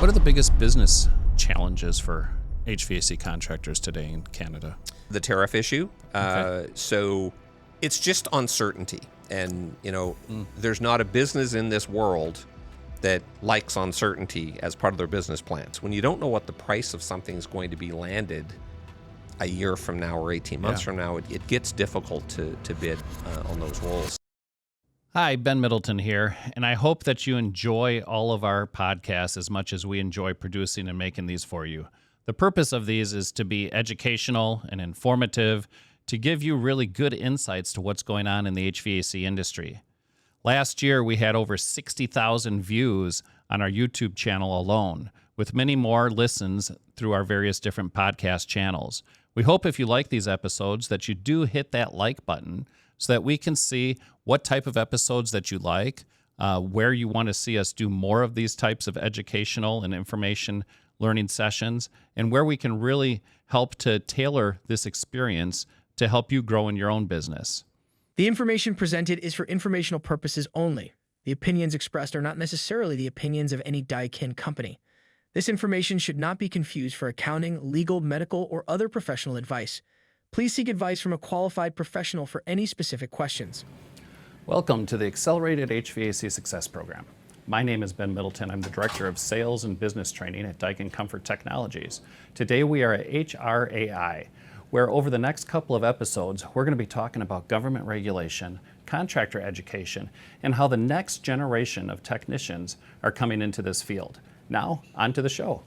What are the biggest business challenges for HVAC contractors today in Canada? The tariff issue. Okay. So it's just uncertainty. And, there's not a business in this world that likes uncertainty as part of their business plans. When you don't know what the price of something is going to be landed a year from now or 18 months from now, it gets difficult to bid on those roles. Hi, Ben Middleton here, and I hope that you enjoy all of our podcasts as much as we enjoy producing and making these for you. The purpose of these is to be educational and informative, to give you really good insights to what's going on in the HVAC industry. Last year, we had over 60,000 views on our YouTube channel alone, with many more listens through our various different podcast channels. We hope if you like these episodes that you do hit that like button so that we can see what type of episodes that you like, where you want to see us do more of these types of educational and information learning sessions, and where we can really help to tailor this experience to help you grow in your own business. The information presented is for informational purposes only. The opinions expressed are not necessarily the opinions of any Daikin company. This information should not be confused for accounting, legal, medical, or other professional advice. Please seek advice from a qualified professional for any specific questions. Welcome to the Accelerated HVAC Success program. My name is Ben Middleton. I'm the Director of Sales and Business Training at Daikin Comfort Technologies. Today we are at HRAI, where over the next couple of episodes, we're going to be talking about government regulation, contractor education, and how the next generation of technicians are coming into this field. Now, on to the show.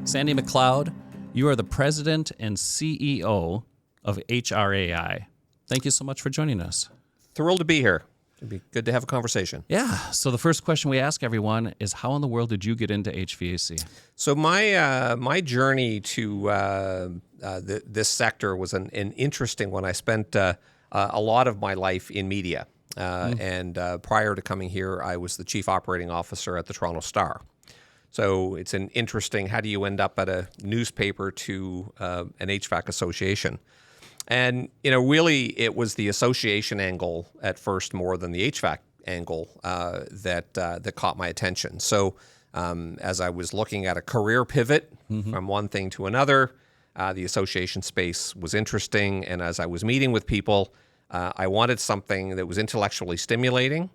Sandy MacLeod, you are the President and CEO of HRAI. Thank you so much for joining us. Thrilled to be here. It'd be good to have a conversation. Yeah. So the first question we ask everyone is, how in the world did you get into HVAC? So my journey to this sector was an interesting one. I spent a lot of my life in media, and prior to coming here, I was the Chief Operating Officer at the Toronto Star. So it's an interesting, how do you end up at a newspaper to an HVAC association? And, really it was the association angle at first more than the HVAC angle that caught my attention. So as I was looking at a career pivot from one thing to another, the association space was interesting. And as I was meeting with people, I wanted something that was intellectually stimulating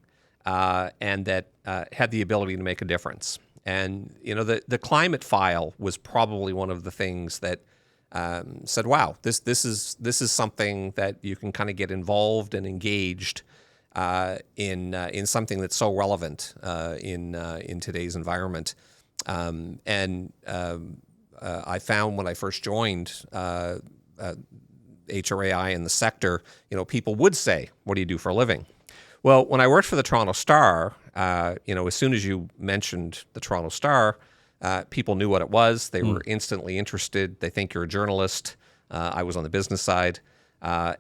and that had the ability to make a difference. And, the climate file was probably one of the things that said, wow, this is something that you can kind of get involved and engaged in something that's so relevant in today's environment. I found when I first joined HRAI in the sector, people would say, what do you do for a living? Well, when I worked for the Toronto Star, as soon as you mentioned the Toronto Star, people knew what it was. They were instantly interested. They think you're a journalist. I was on the business side. I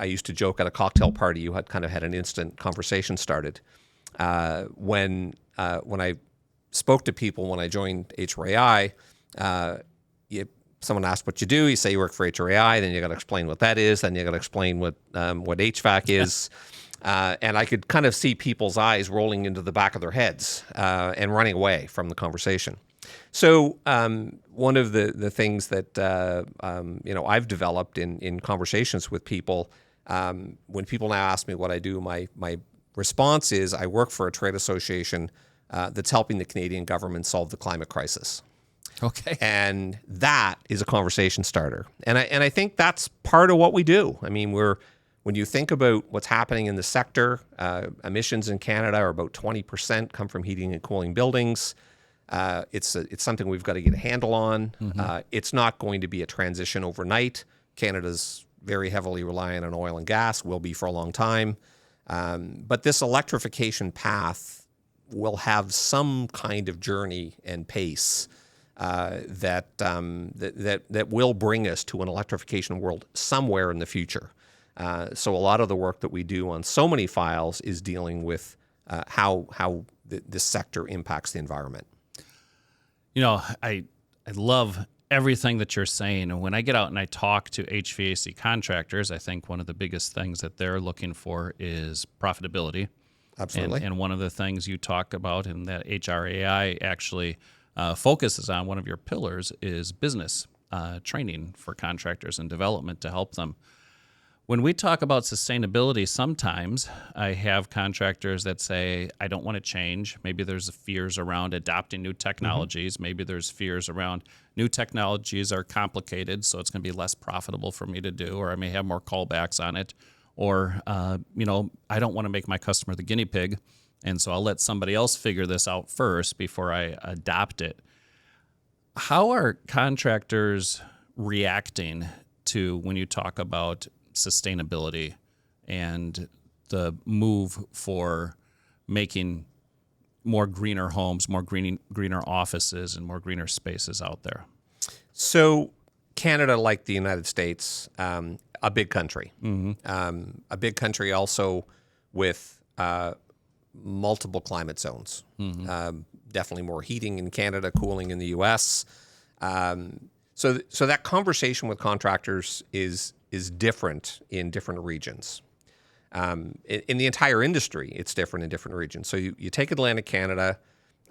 used to joke at a cocktail party, you had kind of had an instant conversation started. When I spoke to people when I joined HRAI, someone asked what you do. You say you work for HRAI, then you got to explain what that is. Then you got to explain what HVAC is. And I could kind of see people's eyes rolling into the back of their heads and running away from the conversation. So one of the things that I've developed in conversations with people, when people now ask me what I do, my response is I work for a trade association that's helping the Canadian government solve the climate crisis. Okay. And that is a conversation starter. And I think that's part of what we do. I mean, when you think about what's happening in the sector, emissions in Canada are about 20% come from heating and cooling buildings. It's something we've got to get a handle on. It's not going to be a transition overnight. Canada's very heavily reliant on oil and gas, will be for a long time. But this electrification path will have some kind of journey and pace that will bring us to an electrification world somewhere in the future. So a lot of the work that we do on so many files is dealing with how this sector impacts the environment. You know, I love everything that you're saying. And when I get out and I talk to HVAC contractors, I think one of the biggest things that they're looking for is profitability. Absolutely. And one of the things you talk about and that HRAI actually focuses on, one of your pillars, is business training for contractors and development to help them. When we talk about sustainability, sometimes I have contractors that say, I don't want to change. Maybe there's fears around adopting new technologies. Maybe there's fears around new technologies are complicated, so it's going to be less profitable for me to do, or I may have more callbacks on it. Or, I don't want to make my customer the guinea pig, and so I'll let somebody else figure this out first before I adopt it. How are contractors reacting to when you talk about sustainability and the move for making more greener homes, more greener offices, and more greener spaces out there? So Canada, like the United States, a big country. A big country also with multiple climate zones. Definitely more heating in Canada, cooling in the U.S. So that conversation with contractors is different in different regions. In the entire industry, it's different in different regions. So you take Atlantic Canada,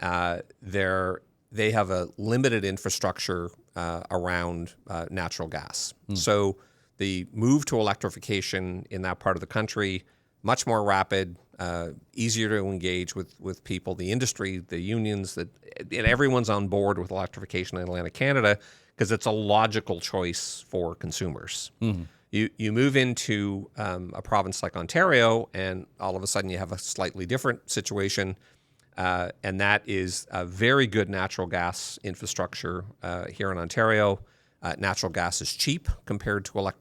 they have a limited infrastructure around natural gas. So the move to electrification in that part of the country, much more rapid, easier to engage with people, the industry, the unions, and everyone's on board with electrification in Atlantic Canada because it's a logical choice for consumers. You move into a province like Ontario, and all of a sudden you have a slightly different situation, and that is a very good natural gas infrastructure here in Ontario. Natural gas is cheap compared to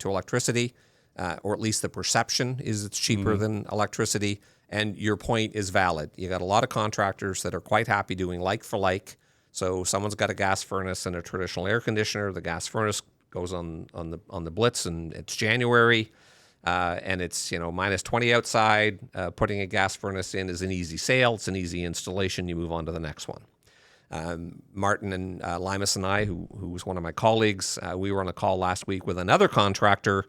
electricity, or at least the perception is it's cheaper than electricity. And your point is valid. You got a lot of contractors that are quite happy doing like for like. So someone's got a gas furnace and a traditional air conditioner. The gas furnace goes on the blitz, and it's January, and it's minus 20 outside. Putting a gas furnace in is an easy sale. It's an easy installation. You move on to the next one. Martin and Limas and I, who was one of my colleagues, we were on a call last week with another contractor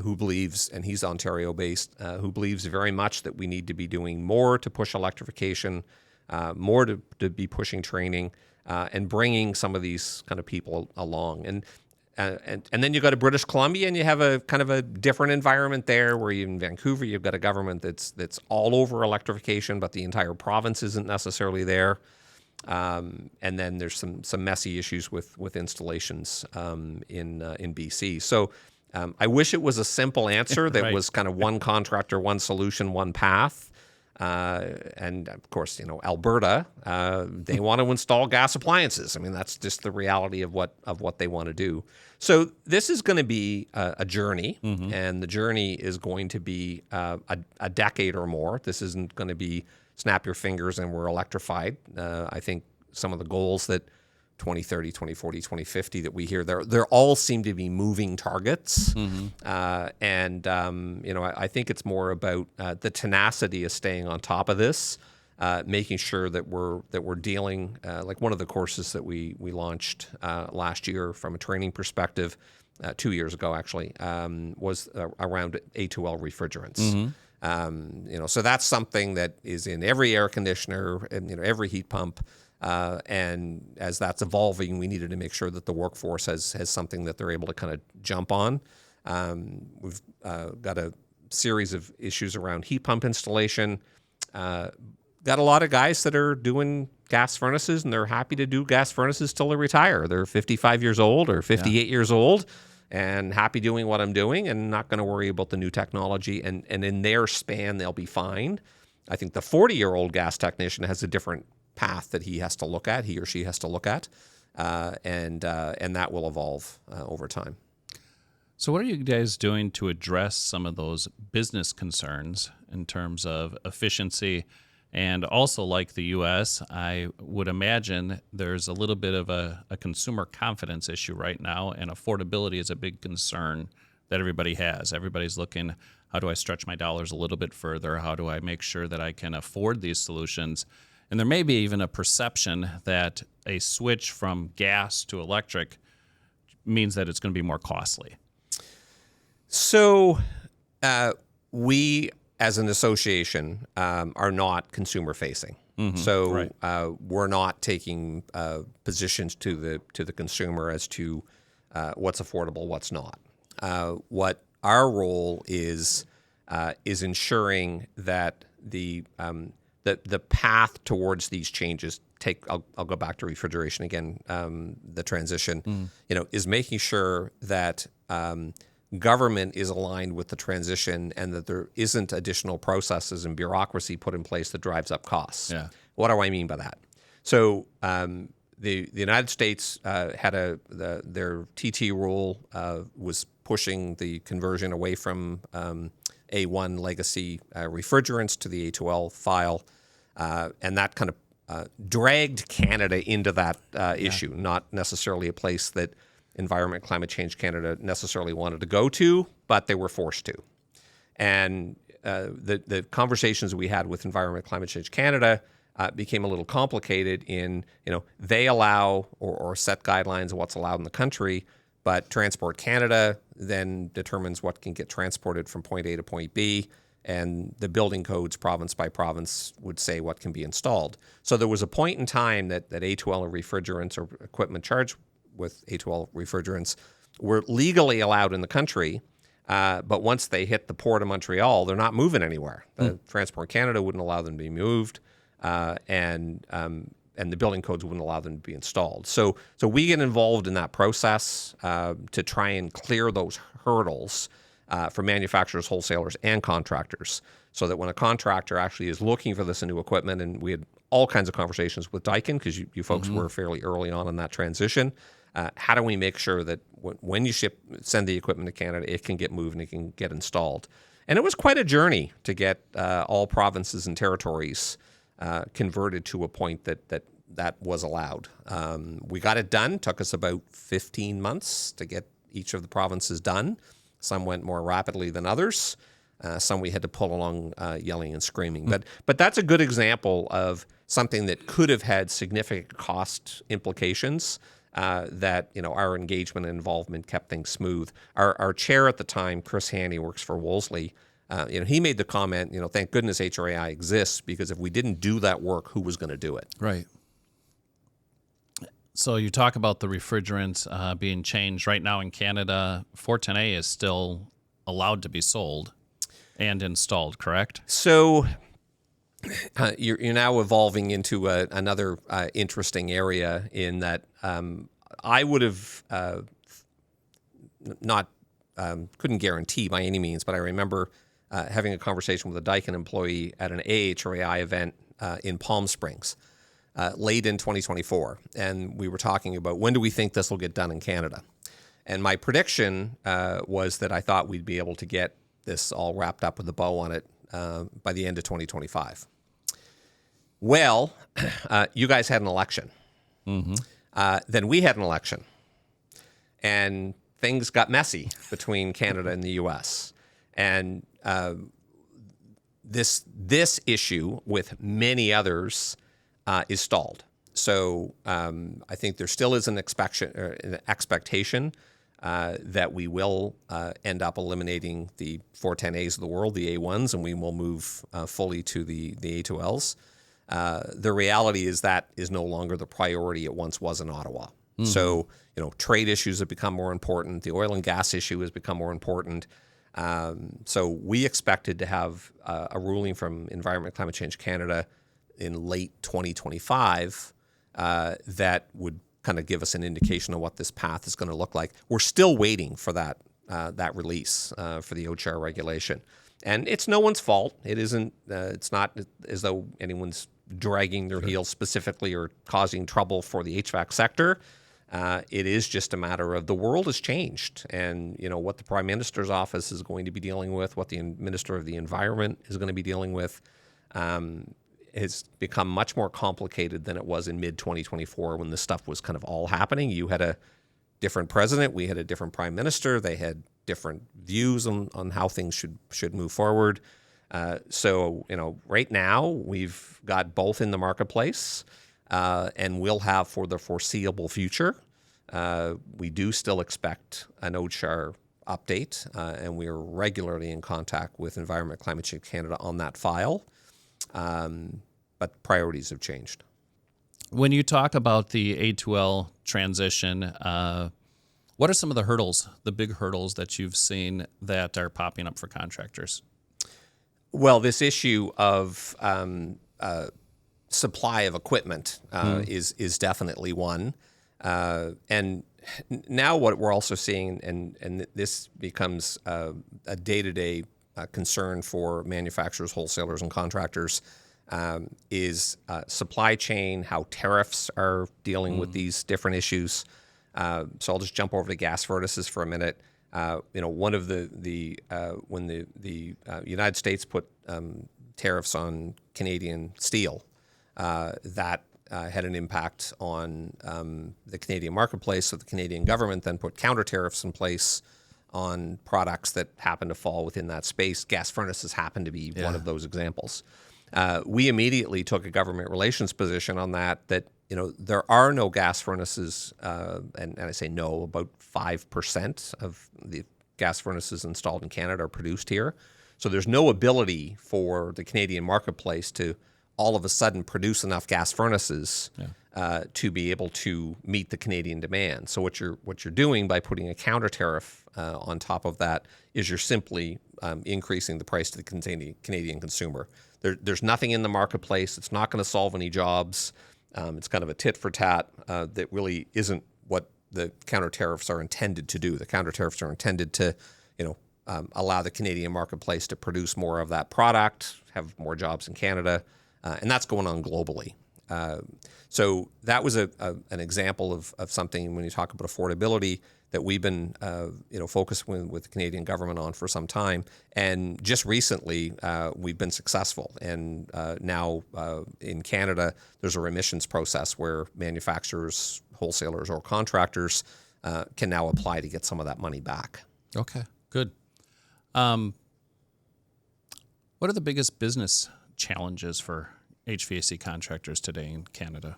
who believes, and he's Ontario-based, who believes very much that we need to be doing more to push electrification, more to be pushing training, and bringing some of these kind of people along. And then you go to British Columbia, and you have a kind of a different environment there, where in Vancouver you've got a government that's all over electrification, but the entire province isn't necessarily there. And then there's some messy issues with installations in BC. So I wish it was a simple answer that Right. was kind of one contractor, one solution, one path. And of course, Alberta, they want to install gas appliances. I mean, that's just the reality of what they want to do. So this is going to be a journey, and the journey is going to be a decade or more. This isn't going to be snap your fingers and we're electrified. I think some of the goals that 2030, 2040, 2050 that we hear, they're all seem to be moving targets. I think it's more about the tenacity of staying on top of this, making sure that we're dealing, like one of the courses that we launched last year from a training perspective, 2 years ago actually, was around A2L refrigerants. So that's something that is in every air conditioner and every heat pump. And as that's evolving, we needed to make sure that the workforce has something that they're able to kind of jump on. We've got a series of issues around heat pump installation. Got a lot of guys that are doing gas furnaces, and they're happy to do gas furnaces till they retire. They're 55 years old or 58 years old, and happy doing what I'm doing, and not going to worry about the new technology. And in their span, they'll be fine. I think the 40-year-old gas technician has a different path that he or she has to look at, and that will evolve over time. So what are you guys doing to address some of those business concerns in terms of efficiency? And also, like the U.S., I would imagine there's a little bit of a consumer confidence issue right now, and affordability is a big concern that everybody has. Everybody's looking, how do I stretch my dollars a little bit further? How do I make sure that I can afford these solutions? And there may be even a perception that a switch from gas to electric means that it's going to be more costly. So we, as an association, are not consumer facing. So we're not taking positions to the consumer as to what's affordable, what's not. What our role is ensuring that the path towards these changes I'll go back to refrigeration again. The transition, is making sure that government is aligned with the transition and that there isn't additional processes and bureaucracy put in place that drives up costs. Yeah. What do I mean by that? So the United States had their TT rule was pushing the conversion away from A1 legacy refrigerants to the A2L file, and that kind of dragged Canada into that issue, not necessarily a place that Environment Climate Change Canada necessarily wanted to go to, but they were forced to. And the conversations we had with Environment Climate Change Canada became a little complicated in, they allow or set guidelines of what's allowed in the country, but Transport Canada then determines what can get transported from point A to point B, and the building codes province by province would say what can be installed. So there was a point in time that A2L refrigerants or equipment charged with A2L refrigerants were legally allowed in the country, but once they hit the Port of Montreal, they're not moving anywhere. Transport Canada wouldn't allow them to be moved, and the building codes wouldn't allow them to be installed. So we get involved in that process to try and clear those hurdles for manufacturers, wholesalers, and contractors, so that when a contractor actually is looking for this new equipment, and we had all kinds of conversations with Daikin because you folks were fairly early on in that transition. How do we make sure that when you send the equipment to Canada, it can get moved and it can get installed? And it was quite a journey to get all provinces and territories converted to a point that was allowed. We got it done. Took us about 15 months to get each of the provinces done. Some went more rapidly than others. Some we had to pull along yelling and screaming. But that's a good example of something that could have had significant cost implications that our engagement and involvement kept things smooth. Our chair at the time, Chris Haney, works for Wolseley. He made the comment, thank goodness HRAI exists, because if we didn't do that work, who was going to do it? Right. So you talk about the refrigerants being changed. Right now in Canada, 410A is still allowed to be sold and installed, correct? So you're now evolving into another interesting area in that I would have not couldn't guarantee by any means, but I remember having a conversation with a Daikin employee at an AHRAI event in Palm Springs late in 2024, and we were talking about when do we think this will get done in Canada. And my prediction was that I thought we'd be able to get this all wrapped up with a bow on it by the end of 2025. Well, you guys had an election. Then we had an election. And things got messy between Canada and the U.S. And this issue, with many others, is stalled. So I think there still is an expectation that we will end up eliminating the 410As of the world, the A1s, and we will move fully to the A2Ls. The reality is that is no longer the priority it once was in Ottawa. So, trade issues have become more important. The oil and gas issue has become more important. So we expected to have a ruling from Environment Climate Change Canada in late 2025 that would kind of give us an indication of what this path is going to look like. We're still waiting for that release for the OCHAR regulation. And it's no one's fault. It isn't. It's not as though anyone's dragging their heels specifically or causing trouble for the HVAC sector. It is just a matter of the world has changed, and what the Prime Minister's office is going to be dealing with, what the Minister of the Environment is going to be dealing with, has become much more complicated than it was in mid-2024 when this stuff was kind of all happening. You had a different president, we had a different prime minister, they had different views on how things should move forward. So, right now we've got both in the marketplace, and we'll have for the foreseeable future. We do still expect an OHR update, and we are regularly in contact with Environment Climate Change Canada on that file. But priorities have changed. When you talk about the A2L transition, what are some of the hurdles, the big hurdles that you've seen that are popping up for contractors? Well, this issue of supply of equipment is definitely one. And now what we're also seeing, and this becomes a day-to-day concern for manufacturers, wholesalers, and contractors, is supply chain, how tariffs are dealing with these different issues. So I'll just jump over to gas furnaces for a minute. One of when the United States put tariffs on Canadian steel, that had an impact on the Canadian marketplace. So the Canadian government then put counter tariffs in place on products that happen to fall within that space. Gas furnaces happen to be one of those examples. We immediately took a government relations position on that there are no gas furnaces, and I say no, about 5% of the gas furnaces installed in Canada are produced here. So there's no ability for the Canadian marketplace to all of a sudden produce enough gas furnaces to be able to meet the Canadian demand. So what you're doing by putting a counter tariff on top of that is you're simply increasing the price to the Canadian consumer. There's nothing in the marketplace. It's not going to solve any jobs. It's kind of a tit for tat that really isn't what the counter tariffs are intended to do. The counter tariffs are intended to, allow the Canadian marketplace to produce more of that product, have more jobs in Canada, and that's going on globally. So that was an example of something when you talk about affordability that we've been focused with the Canadian government on for some time, and just recently we've been successful. And now in Canada, there's a remissions process where manufacturers, wholesalers, or contractors can now apply to get some of that money back. Okay, good. What are the biggest business challenges for HVAC contractors today in Canada?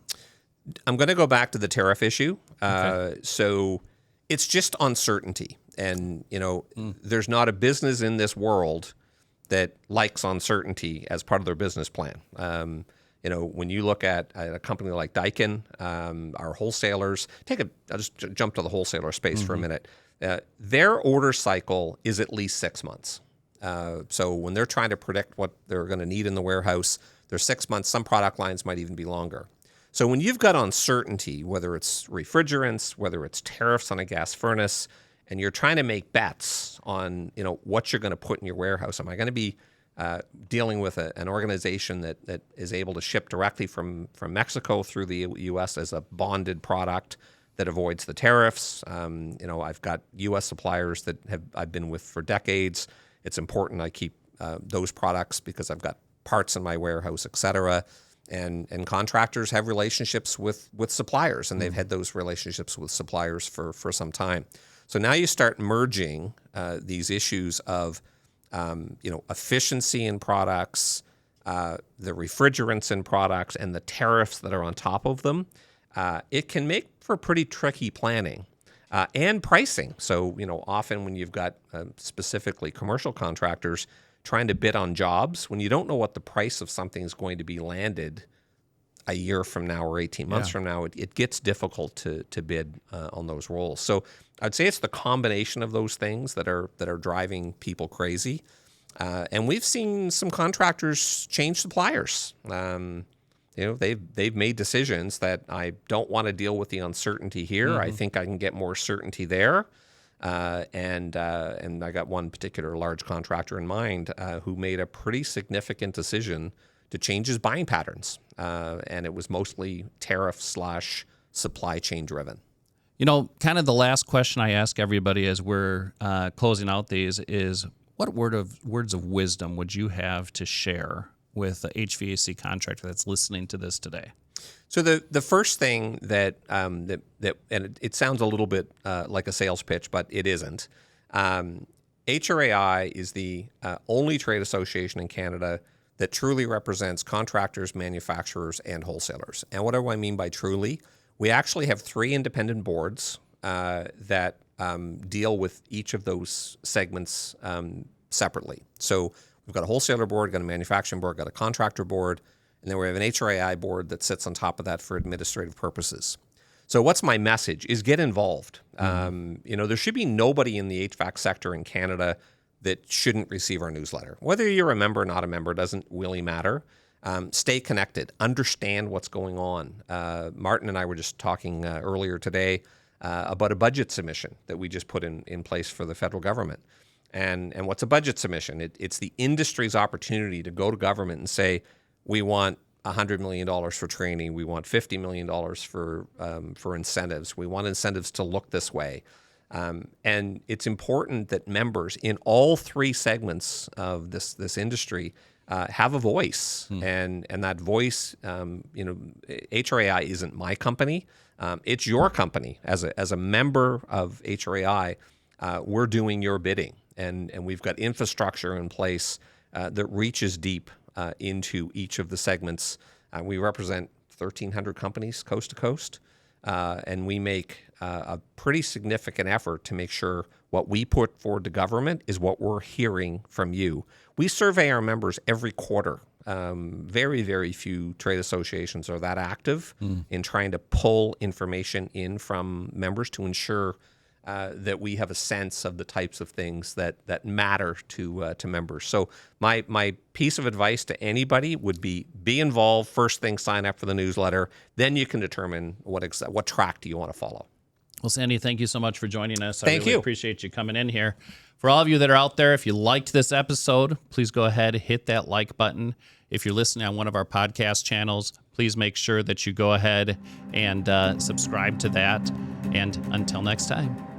I'm going to go back to the tariff issue. Okay. So it's just uncertainty. And, there's not a business in this world that likes uncertainty as part of their business plan. When you look at a company like Daikin, our wholesalers, I'll just jump to the wholesaler space for a minute. Their order cycle is at least 6 months. So when they're trying to predict what they're going to need in the warehouse, they're 6 months. Some product lines might even be longer. So when you've got uncertainty, whether it's refrigerants, whether it's tariffs on a gas furnace, and you're trying to make bets on what you're going to put in your warehouse, am I going to be dealing with an organization that is able to ship directly from Mexico through the U.S. as a bonded product that avoids the tariffs? I've got U.S. suppliers that I've been with for decades. It's important I keep those products because I've got parts in my warehouse, et cetera. And contractors have relationships with suppliers, and they've had those relationships with suppliers for some time. So now you start merging these issues of efficiency in products, the refrigerants in products, and the tariffs that are on top of them. It can make for pretty tricky planning and pricing. So often when you've got specifically commercial contractors trying to bid on jobs, when you don't know what the price of something is going to be landed a year from now or 18 months from now, it gets difficult to bid on those roles. So I'd say it's the combination of those things that are driving people crazy. And we've seen some contractors change suppliers. They've made decisions that I don't want to deal with the uncertainty here. I think I can get more certainty there. And I got one particular large contractor in mind who made a pretty significant decision to change his buying patterns. And it was mostly tariff/supply chain driven. Kind of the last question I ask everybody as we're closing out these is, what words of wisdom would you have to share with the HVAC contractor that's listening to this today? So the first thing that and it sounds a little bit like a sales pitch, but it isn't. HRAI is the only trade association in Canada that truly represents contractors, manufacturers, and wholesalers. And what do I mean by truly? We actually have 3 independent boards that deal with each of those segments separately. So we've got a wholesaler board, got a manufacturing board, got a contractor board, and then we have an HRAI board that sits on top of that for administrative purposes. So what's my message is get involved. There should be nobody in the HVAC sector in Canada that shouldn't receive our newsletter. Whether you're a member or not a member doesn't really matter. Stay connected. Understand what's going on. Martin and I were just talking earlier today about a budget submission that we just put in place for the federal government. And what's a budget submission? It's the industry's opportunity to go to government and say, we want $100 million for training. We want $50 million for incentives. We want incentives to look this way. And it's important that members in all 3 segments of this industry have a voice, and that voice, HRAI isn't my company; it's your company. As a member of HRAI, we're doing your bidding, and we've got infrastructure in place that reaches deep into each of the segments. We represent 1,300 companies coast to coast, and we make a pretty significant effort to make sure what we put forward to government is what we're hearing from you. We survey our members every quarter. Very, very few trade associations are that active in trying to pull information in from members to ensure that we have a sense of the types of things that matter to members. So my piece of advice to anybody would be involved. First thing, sign up for the newsletter. Then you can determine what track do you want to follow. Well, Sandy, thank you so much for joining us. Thank I really you. appreciate you coming in here. For all of you that are out there, if you liked this episode, please go ahead, hit that like button. If you're listening on one of our podcast channels, please make sure that you go ahead and subscribe to that. And until next time.